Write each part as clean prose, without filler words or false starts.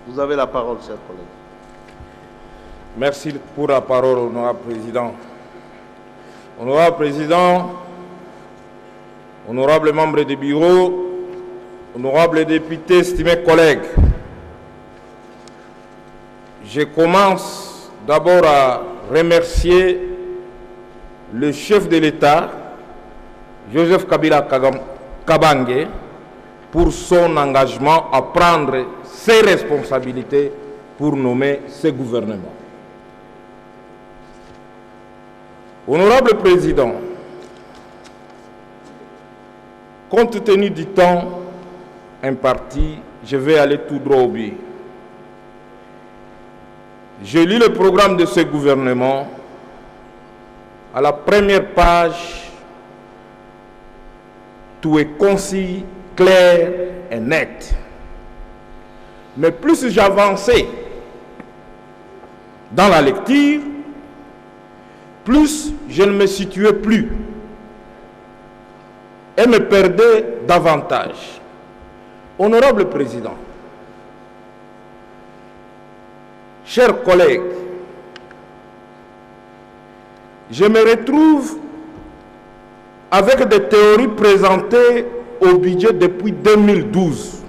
Vous avez la parole, cher collègue. Merci pour la parole, honorable président. Honorable président, honorables membres du bureau, honorables députés, estimés collègues, je commence d'abord à remercier le chef de l'État, Joseph Kabila Kabange, pour son engagement à prendre ses responsabilités pour nommer ce gouvernement. Honorable Président, compte tenu du temps imparti, je vais aller tout droit au but. Je lis le programme de ce gouvernement. À la première page, tout est concis, clair et net. Mais plus j'avançais dans la lecture, plus je ne me situais plus et me perdais davantage. Honorable Président, chers collègues, je me retrouve avec des théories présentées au budget depuis 2012.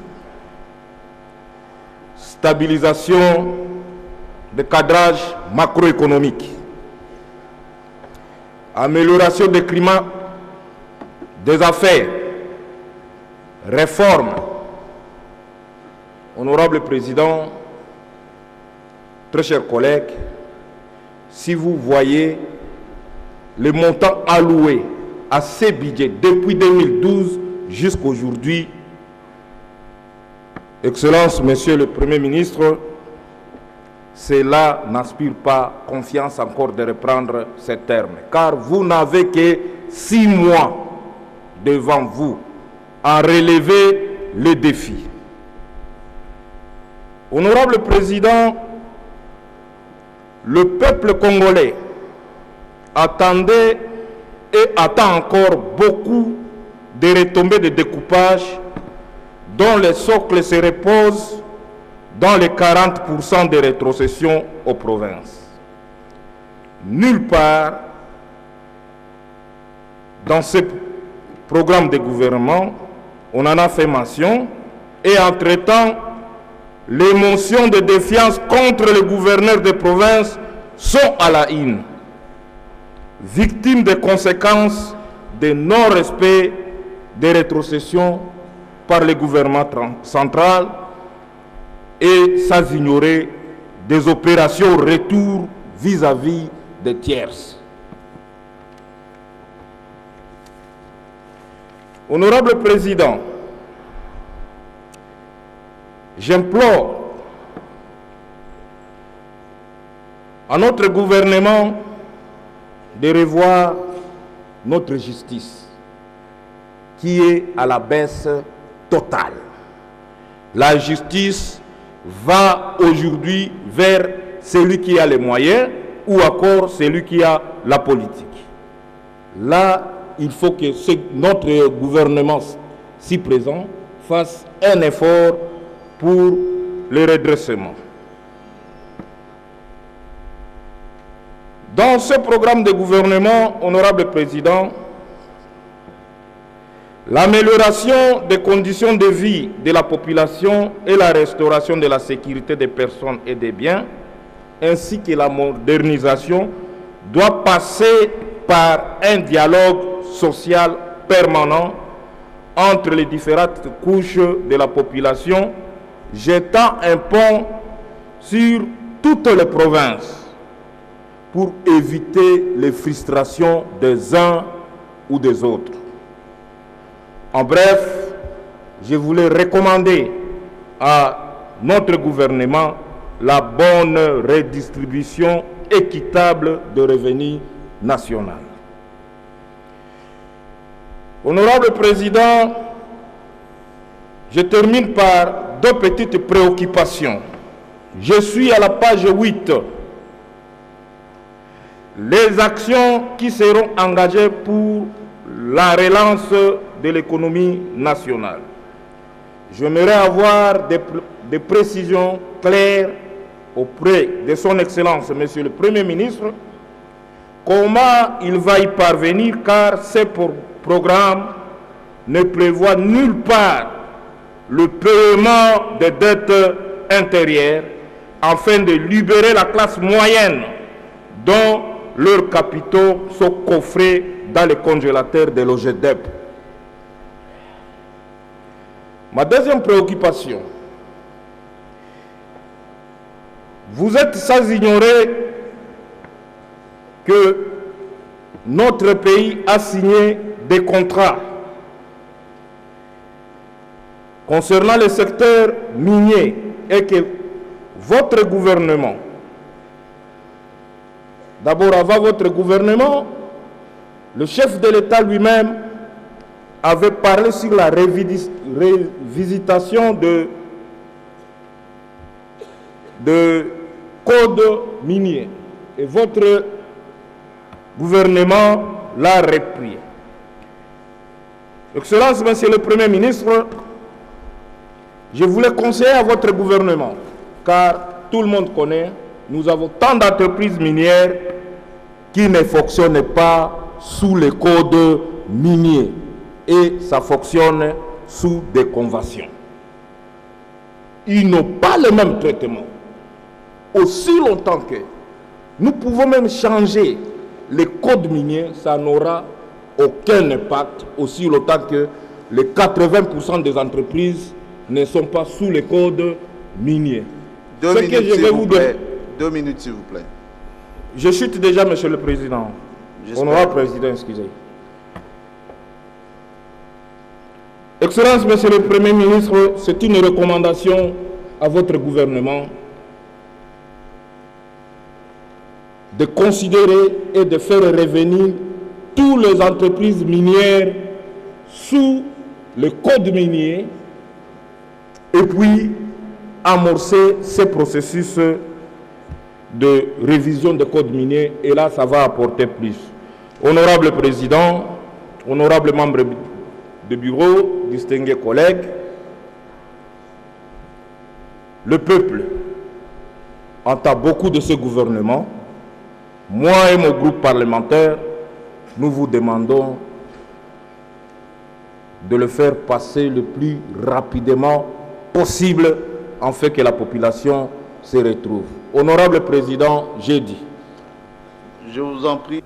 Stabilisation de cadrage macroéconomique, amélioration du climat des affaires, réforme. Honorable Président, très chers collègues, si vous voyez les montants alloués à ces budgets depuis 2012 jusqu'à aujourd'hui, Excellence, Monsieur le Premier ministre, cela n'inspire pas confiance encore de reprendre ces termes, car vous n'avez que 6 mois devant vous à relever les défis. Honorable Président, le peuple congolais attendait et attend encore beaucoup de retombées de découpage dont le socle se repose dans les 40% de rétrocession aux provinces. Nulle part dans ce programme de gouvernement, on en a fait mention, et entre-temps, les motions de défiance contre les gouverneurs des provinces sont à la une, victimes des conséquences de non-respect des rétrocessions par le gouvernement central et sans ignorer des opérations retour vis-à-vis des tierces. Honorable Président, j'implore à notre gouvernement de revoir notre justice qui est à la baisse totale. La justice va aujourd'hui vers celui qui a les moyens ou encore celui qui a la politique. Là, il faut que notre gouvernement si présent fasse un effort pour le redressement. Dans ce programme de gouvernement, honorable Président, l'amélioration des conditions de vie de la population et la restauration de la sécurité des personnes et des biens, ainsi que la modernisation, doit passer par un dialogue social permanent entre les différentes couches de la population, jetant un pont sur toutes les provinces pour éviter les frustrations des uns ou des autres. En bref, je voulais recommander à notre gouvernement la bonne redistribution équitable de revenus nationaux. Honorable Président, je termine par 2 petites préoccupations. Je suis à la page 8. Les actions qui seront engagées pour la relance de l'économie nationale. j'aimerais avoir des précisions claires auprès de son Excellence, Monsieur le Premier ministre, comment il va y parvenir, car ces programmes ne prévoient nulle part le paiement des dettes intérieures afin de libérer la classe moyenne dont leurs capitaux sont coffrés dans les congélateurs de l'OGEDEP. Ma deuxième préoccupation, vous êtes sans ignorer que notre pays a signé des contrats concernant le secteur minier et que votre gouvernement, d'abord avant votre gouvernement, le chef de l'État lui-même avait parlé sur la révisitation de code minier. Et votre gouvernement l'a repris. Excellence, Monsieur le Premier ministre, je voulais conseiller à votre gouvernement, car tout le monde connaît, nous avons tant d'entreprises minières qui ne fonctionnent pas sous les codes miniers et ça fonctionne sous des conventions. Ils n'ont pas le même traitement. Aussi longtemps que nous pouvons même changer les codes miniers, ça n'aura aucun impact, aussi longtemps que les 80% des entreprises ne sont pas sous les codes miniers. 2 minutes, s'il vous plaît. 2 minutes, s'il vous plaît. Je chute déjà, Monsieur le Président. Honorable Président, excusez. Excellence, Monsieur le Premier ministre, c'est une recommandation à votre gouvernement de considérer et de faire revenir toutes les entreprises minières sous le code minier et puis amorcer ce processus de révision des codes miniers, et là ça va apporter plus. Honorable Président, honorable membre de bureau, distingués collègues, le peuple entend beaucoup de ce gouvernement. Moi et mon groupe parlementaire, nous vous demandons de le faire passer le plus rapidement possible afin que la population se retrouve. Honorable Président, j'ai dit. Je vous en prie.